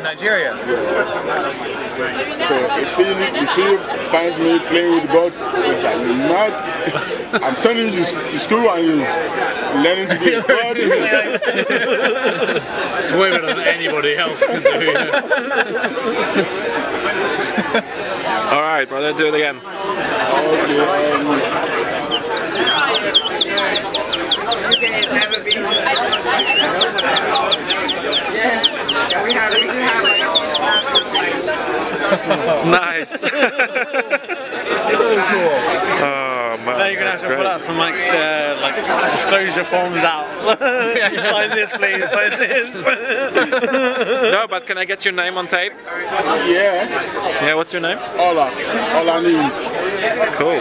Nigeria. So if he finds me playing with the birds, he's like, you're mad. I'm sending you to school and you learning to be a bird. It's way better than anybody else can do. Alright, brother, do it again. Nice. So cool. Oh man, Now you're gonna have to put out some like disclosure forms out. Sign this, please. Sign this. No, but can I get your name on tape? Yeah. Yeah, what's your name? Ola Nin. Cool.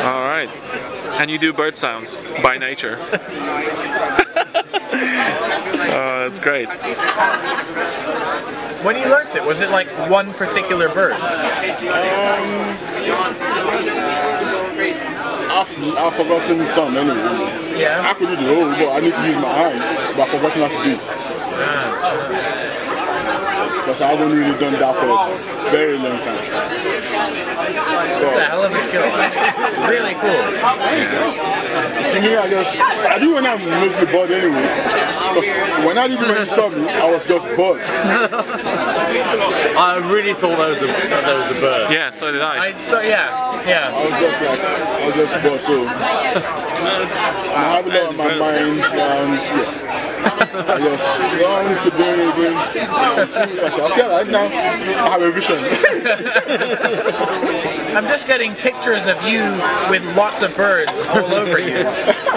All right. And you do bird sounds by nature. Oh, that's great. When you learned it, was it like one particular bird? I've forgotten some anyway. Yeah. I could do the whole, but I need to use my hand, but I've forgotten how to do it. Because I haven't really done that for a very long time. It's a hell of a skill. Really cool. To me, I do when I'm mostly bored anyway. Because when I didn't when you saw me, I was just bored. I really thought there was a bird. Yeah, so did I. I was just bored, so I have a lot on my mind, and I just want to do it. I said, okay, right now I have a vision. I'm just getting pictures of you with lots of birds all over you.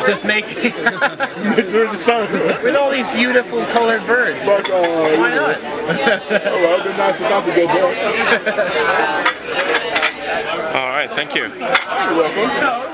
Just making Doing the sound. with all these beautiful colored birds. But, why not? Well, it'd be nice to get there. All right, thank you. You're welcome.